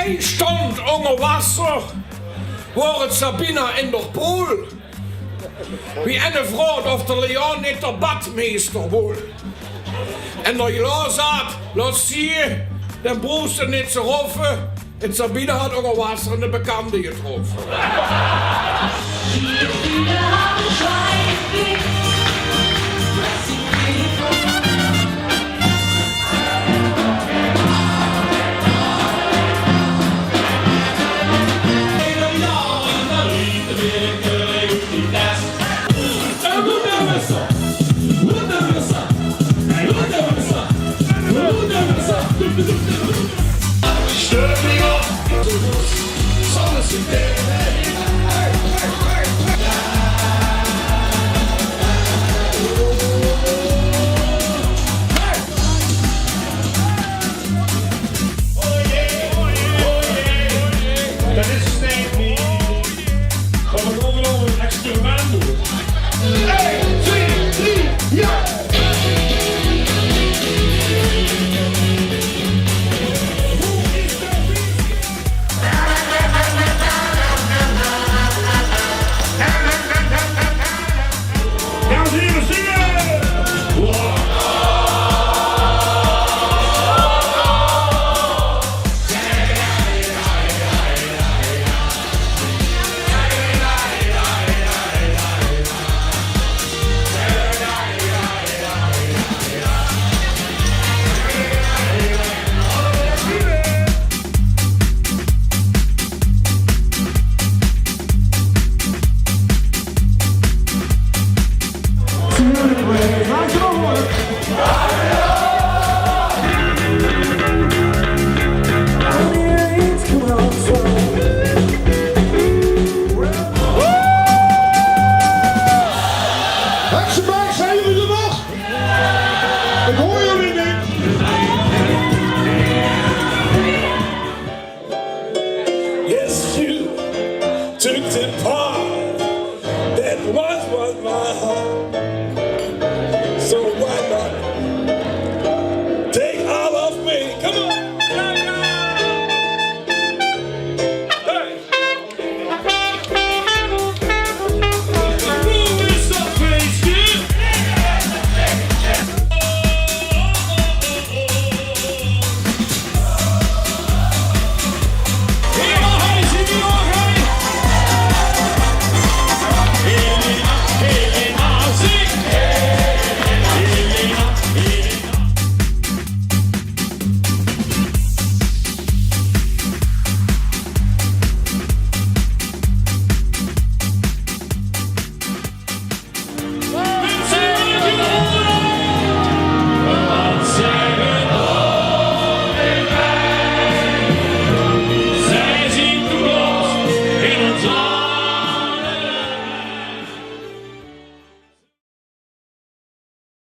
1 Stunde unter Wasser war Sabina in der Pool. Wie eine Frau auf der Leon nicht der Badmeister wohl. En der Leon sagt, lass sie, dann brauchst du nicht zu rufen. Und Sabina hat unter Wasser eine Bekannte getroffen. Who